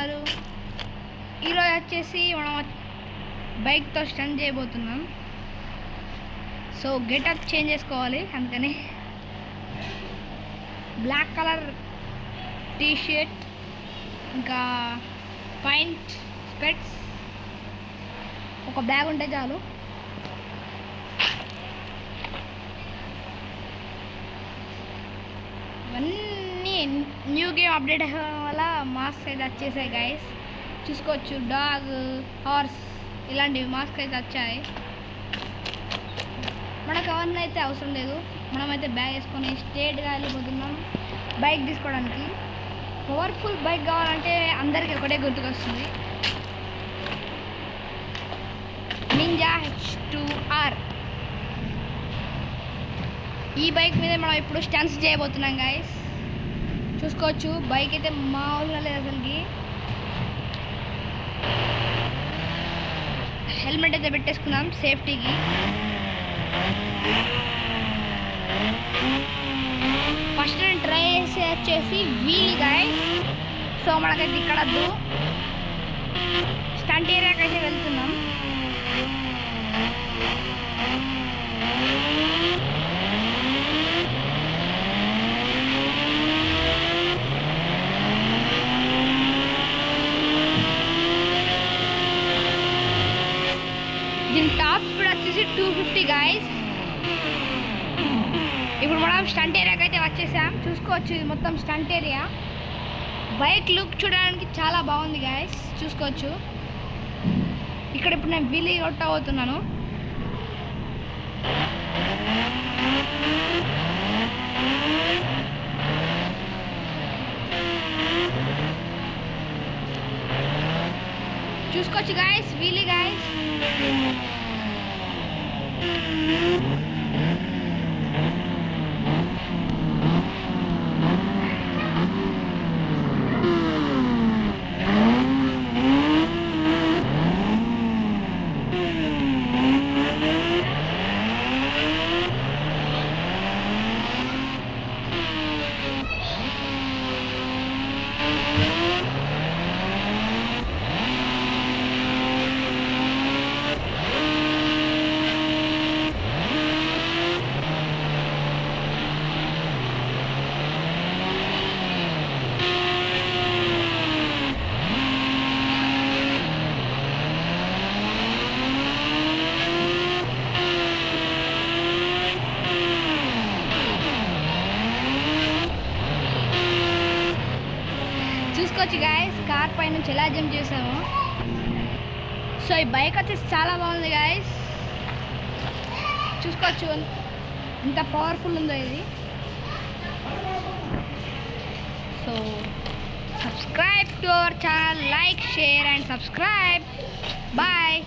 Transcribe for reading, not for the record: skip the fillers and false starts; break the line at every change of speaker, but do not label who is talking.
ఉన్నారు? ఈరోజు వచ్చేసి మనం బైక్తో స్టంట్ చేయబోతున్నాం. సో గెటప్ చేంజ్ చేసుకోవాలి, అందుకని బ్లాక్ కలర్ టీషర్ట్, ఇంకా పాయింట్ స్పెట్స్, ఒక బ్యాగ్ ఉంటే చాలు. ఇవన్నీ న్యూ గేమ్ అప్డేట్ అవ్వడం వల్ల మాస్క్ అయితే వచ్చేసాయి గైస్. చూసుకోవచ్చు, డాగ్, హార్స్ ఇలాంటివి మాస్క్ అయితే వచ్చాయి. మనకు అవన్నీ అయితే అవసరం లేదు, మనమైతే బ్యాగ్ వేసుకొని స్ట్రేట్గా వెళ్ళిపోతున్నాం బైక్ తీసుకోవడానికి. పవర్ఫుల్ బైక్ కావాలంటే అందరికీ ఒకటే గుర్తుకొస్తుంది, నింజా H2R. ఈ బైక్ మీద మనం ఇప్పుడు స్టంట్స్ చేయబోతున్నాం గైస్. చూసుకోవచ్చు, బైక్ అయితే మామూలుగా లేదు అసలుకి. హెల్మెట్ అయితే పెట్టేసుకున్నాం సేఫ్టీకి. ఫస్ట్ నేను ట్రై చేసి వచ్చేసి వీల్ గైస్. సో మనకైతే ఇక్కడ స్టంట్ ఏరియాకి అయితే వెళ్తున్నాం. దీని టాప్ స్పీడ్ వచ్చేసి 250 గైస్. ఇప్పుడు మనం స్టంట్ ఏరియాకి అయితే వచ్చేసాం. చూసుకోవచ్చు, ఇది మొత్తం స్టంట్ ఏరియా. బైక్ లుక్ చూడడానికి చాలా బాగుంది గైస్. చూసుకోవచ్చు, ఇక్కడ ఇప్పుడు నేను వీల్ కొట్టబోతున్నాను. చూసుకోవచ్చు గైస్, వీలీ గైస్. చూసుకోవచ్చు గైస్, కార్ పై నుంచి ఎలా జంప్ చేసాము. సో ఈ బైక్ వచ్చేసి చాలా బాగుంది గైస్. చూసుకోవచ్చు ఎంత పవర్ఫుల్ ఉందో ఇది. So subscribe to our channel, like, share and subscribe. Bye.